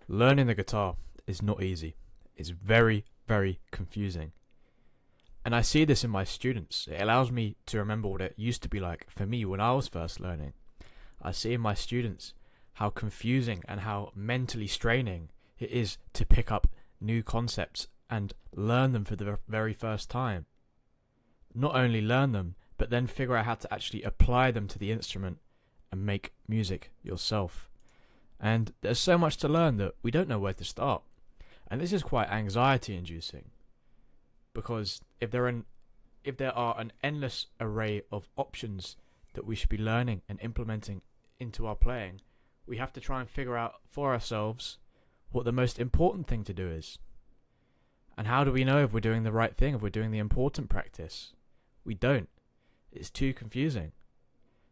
Learning the guitar is not easy. It's very, very confusing. And I see this in my students. It allows me to remember what it used to be like for me when I was first learning. I see in my students how confusing and how mentally straining it is to pick up new concepts and learn them for the very first time. Not only learn them, but then figure out how to actually apply them to the instrument and make music yourself. And there's so much to learn that we don't know where to start. And this is quite anxiety inducing, because if there are an endless array of options that we should be learning and implementing into our playing, we have to try and figure out for ourselves what the most important thing to do is. And how do we know if we're doing the right thing, if we're doing the important practice? We don't. It's too confusing.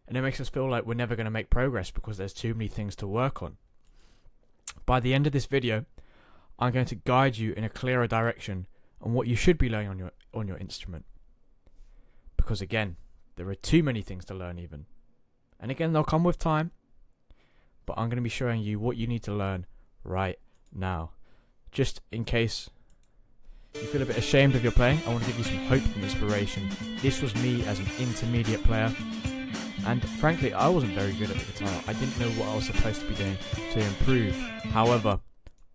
And it makes us feel like we're never going to make progress because there's too many things to work on. By the end of this video, I'm going to guide you in a clearer direction on what you should be learning on your instrument. Because again, there are too many things to learn even. And again, they'll come with time. But I'm going to be showing you what you need to learn right now. Just in case you feel a bit ashamed of your playing, I want to give you some hope and inspiration. This was me as an intermediate player. And frankly, I wasn't very good at the guitar. I didn't know what I was supposed to be doing to improve. However,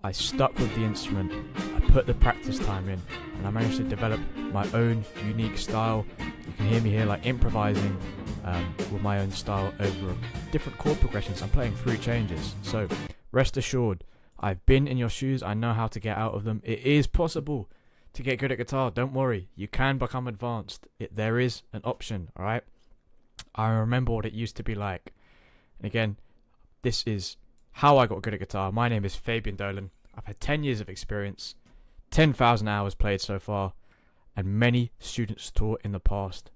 I stuck with the instrument, I put the practice time in, and I managed to develop my own unique style. You can hear me here like improvising with my own style over different chord progressions. I'm playing through changes. So rest assured, I've been in your shoes. I know how to get out of them. It is possible to get good at guitar. Don't worry. You can become advanced. There is an option, alright? I remember what it used to be like. And again, this is how I got good at guitar. My name is Fabian Dolan. I've had 10 years of experience, 10,000 hours played so far, and many students taught in the past.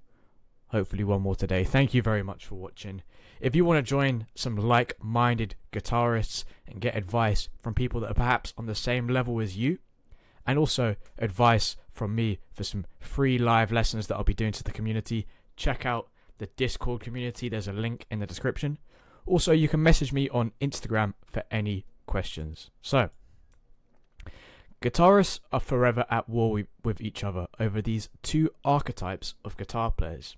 Hopefully one more today. Thank you very much for watching. If you want to join some like-minded guitarists and get advice from people that are perhaps on the same level as you, and also advice from me for some free live lessons that I'll be doing to the community, check out the Discord community. There's a link in the description. Also, you can message me on Instagram for any questions. So, guitarists are forever at war with each other over these two archetypes of guitar players.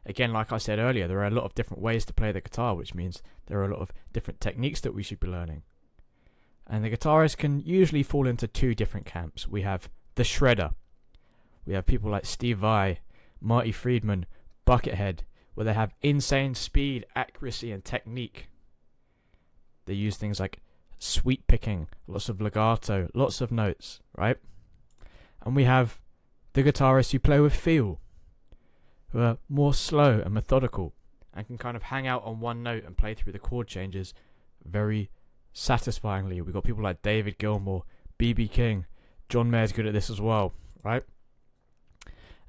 Again, like I said earlier, there are a lot of different ways to play the guitar, which means there are a lot of different techniques that we should be learning. And the guitarist can usually fall into two different camps. We have the shredder. We have people like Steve Vai, Marty Friedman, Buckethead, where they have insane speed, accuracy, and technique. They use things like sweep picking, lots of legato, lots of notes, right? And we have the guitarists who play with feel, who are more slow and methodical, and can kind of hang out on one note and play through the chord changes very satisfyingly. We've got people like David Gilmour, B.B. King, John Mayer's good at this as well, right?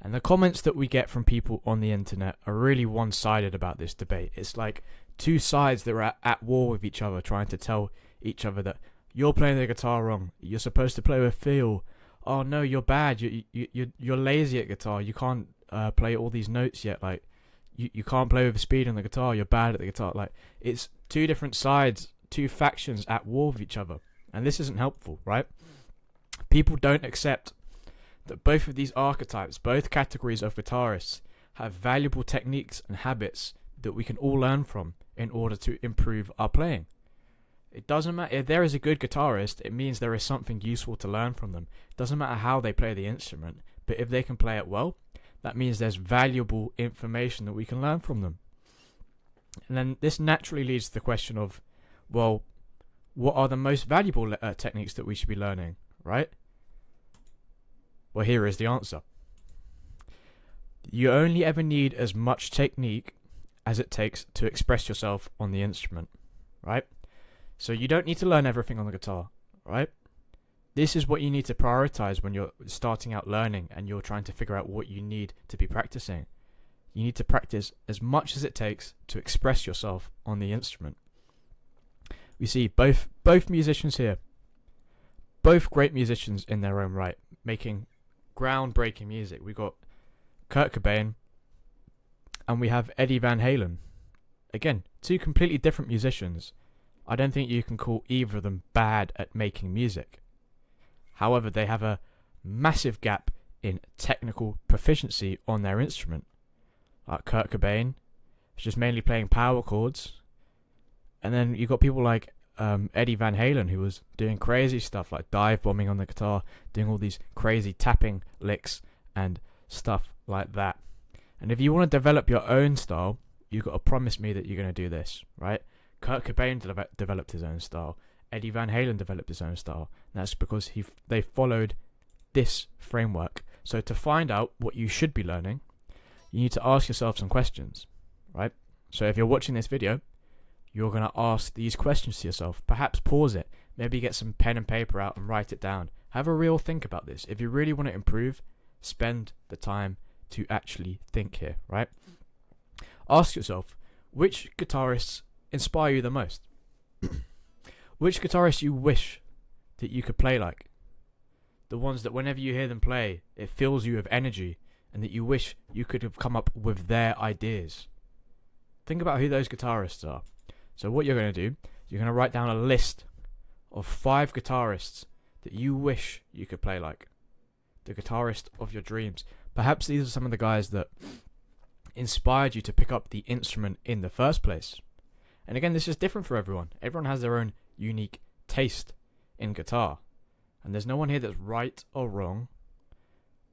And the comments that we get from people on the internet are really one-sided about this debate. It's like two sides that are at war with each other, trying to tell each other that you're playing the guitar wrong. You're supposed to play with feel. Oh no, you're bad. You're lazy at guitar. You can't play all these notes yet. Like you can't play with speed on the guitar. You're bad at the guitar. Like it's two different sides, two factions at war with each other, and this isn't helpful, right? People don't accept that both of these archetypes, both categories of guitarists, have valuable techniques and habits that we can all learn from in order to improve our playing. It doesn't matter if there is a good guitarist, it means there is something useful to learn from them. It doesn't matter how they play the instrument, but if they can play it well, that means there's valuable information that we can learn from them. And then this naturally leads to the question of, well, what are the most valuable techniques that we should be learning, right? Well, here is the answer. You only ever need as much technique as it takes to express yourself on the instrument, right? So you don't need to learn everything on the guitar, right? This is what you need to prioritize when you're starting out learning and you're trying to figure out what you need to be practicing. You need to practice as much as it takes to express yourself on the instrument. We see both musicians here, both great musicians in their own right, making groundbreaking music. We've got Kurt Cobain and we have Eddie Van Halen. Again, two completely different musicians, I don't think you can call either of them bad at making music. However, they have a massive gap in technical proficiency on their instrument. Like Kurt Cobain, is just mainly playing power chords. And then you got people like Eddie Van Halen, who was doing crazy stuff like dive bombing on the guitar, doing all these crazy tapping licks and stuff like that. And if you want to develop your own style, you've got to promise me that you're going to do this, right? Kurt Cobain developed his own style. Eddie Van Halen developed his own style. And that's because they followed this framework. So to find out what you should be learning, you need to ask yourself some questions, right? So if you're watching this video, you're going to ask these questions to yourself. Perhaps pause it. Maybe get some pen and paper out and write it down. Have a real think about this. If you really want to improve, spend the time to actually think here, right? Ask yourself, which guitarists inspire you the most? Which guitarists you wish that you could play like? The ones that whenever you hear them play, it fills you with energy and that you wish you could have come up with their ideas. Think about who those guitarists are. So what you're going to do, you're going to write down a list of 5 guitarists that you wish you could play like. The guitarist of your dreams. Perhaps these are some of the guys that inspired you to pick up the instrument in the first place. And again, this is different for everyone. Everyone has their own unique taste in guitar. And there's no one here that's right or wrong,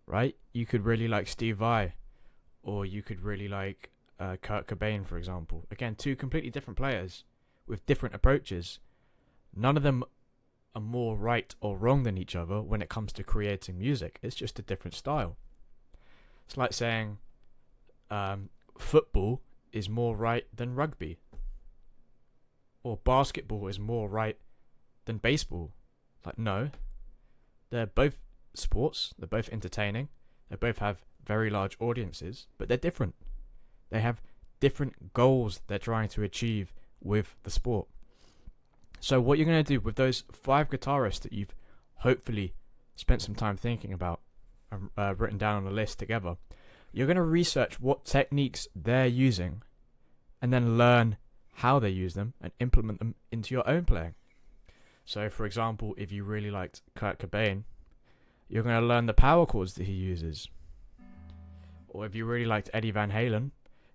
right? You could really like Steve Vai, or you could really like Kurt Cobain, for example. Again, 2 completely different players with different approaches. None of them are more right or wrong than each other when it comes to creating music. It's just a different style. It's like saying football is more right than rugby, or basketball is more right than baseball. Like, no. They're both sports, they're both entertaining, they both have very large audiences, but they're different. They have different goals they're trying to achieve with the sport. So what you're going to do with those 5 guitarists that you've hopefully spent some time thinking about and written down on a list together, you're going to research what techniques they're using and then learn how they use them and implement them into your own playing. So, for example, if you really liked Kurt Cobain, you're going to learn the power chords that he uses. Or if you really liked Eddie Van Halen,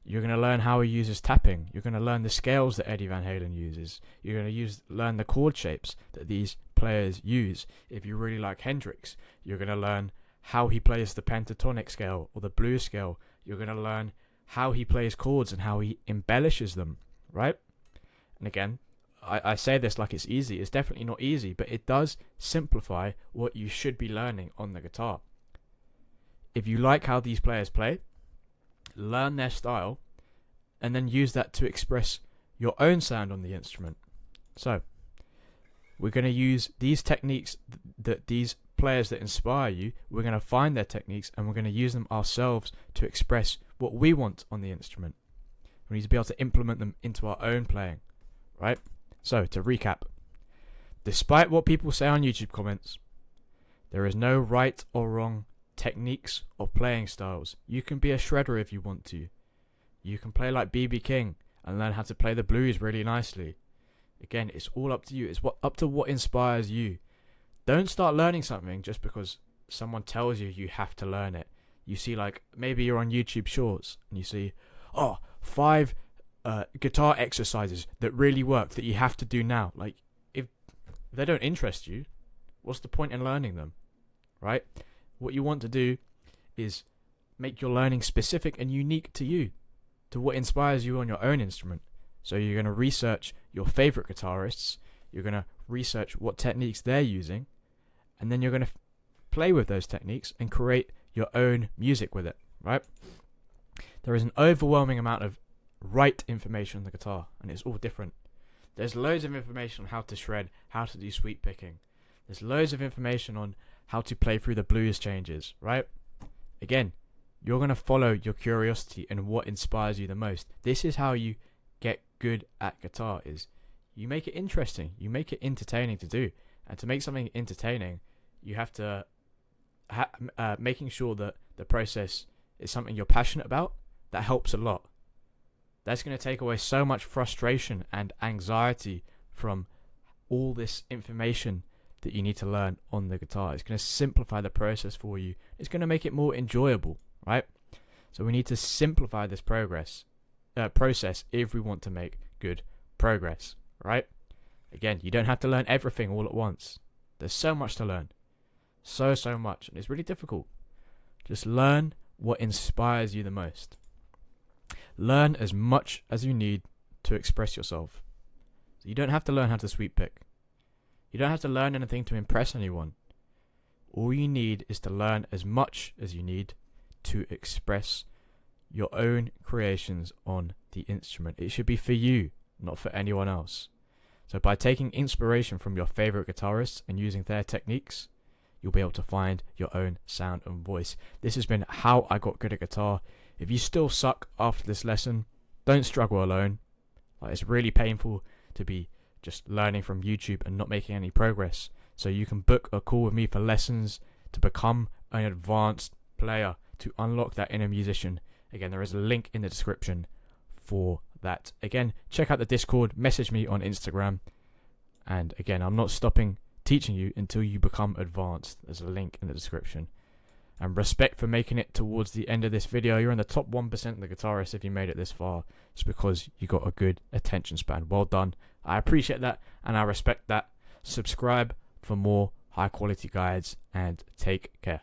you're going to learn how he uses tapping. You're going to learn the scales that Eddie Van Halen uses. You're going to learn the chord shapes that these players use. If you really like Hendrix, you're going to learn how he plays the pentatonic scale or the blues scale. You're going to learn how he plays chords and how he embellishes them, right? And again, I say this like it's easy. It's definitely not easy, but it does simplify what you should be learning on the guitar. If you like how these players play, learn their style, and then use that to express your own sound on the instrument. So, we're going to use these techniques that these players that inspire you, we're going to find their techniques and we're going to use them ourselves to express what we want on the instrument. We need to be able to implement them into our own playing, right? So, to recap, despite what people say on YouTube comments, there is no right or wrong techniques or playing styles. You can be a shredder if you want to. You can play like B.B. King and learn how to play the blues really nicely. Again, it's all up to you. It's up to what inspires you. Don't start learning something just because someone tells you you have to learn it. You see, like, maybe you're on YouTube Shorts and you see, 5 guitar exercises that really work that you have to do now. Like, if they don't interest you, what's the point in learning them, right? What you want to do is make your learning specific and unique to you, to what inspires you on your own instrument. So you're going to research your favorite guitarists, you're going to research what techniques they're using, and then you're going to play with those techniques and create your own music with it, right? There is an overwhelming amount of right information on the guitar, and it's all different. There's loads of information on how to shred, how to do sweep picking. There's loads of information on how to play through the blues changes, right? Again, you're going to follow your curiosity and what inspires you the most. This is how you get good at guitar, is you make it interesting, you make it entertaining to do. And to make something entertaining, you have to making sure that the process is something you're passionate about. That helps a lot. That's going to take away so much frustration and anxiety from all this information that you need to learn on the guitar. It's going to simplify the process for you. It's going to make it more enjoyable, right? So we need to simplify this process if we want to make good progress, right? Again, you don't have to learn everything all at once. There's so much to learn. So much. And it's really difficult. Just learn what inspires you the most. Learn as much as you need to express yourself. So you don't have to learn how to sweep pick. You don't have to learn anything to impress anyone. All you need is to learn as much as you need to express your own creations on the instrument. It should be for you, not for anyone else. So by taking inspiration from your favorite guitarists and using their techniques, you'll be able to find your own sound and voice. This has been how I got good at guitar. If you still suck after this lesson, don't struggle alone. It's really painful to be just learning from YouTube and not making any progress. So you can book a call with me for lessons to become an advanced player, to unlock that inner musician. Again, there is a link in the description for that. Again, check out the Discord, message me on Instagram. And again, I'm not stopping teaching you until you become advanced. There's a link in the description. And respect for making it towards the end of this video. You're in the top 1% of the guitarists if you made it this far. It's because you got a good attention span. Well done. I appreciate that and I respect that. Subscribe for more high quality guides and take care.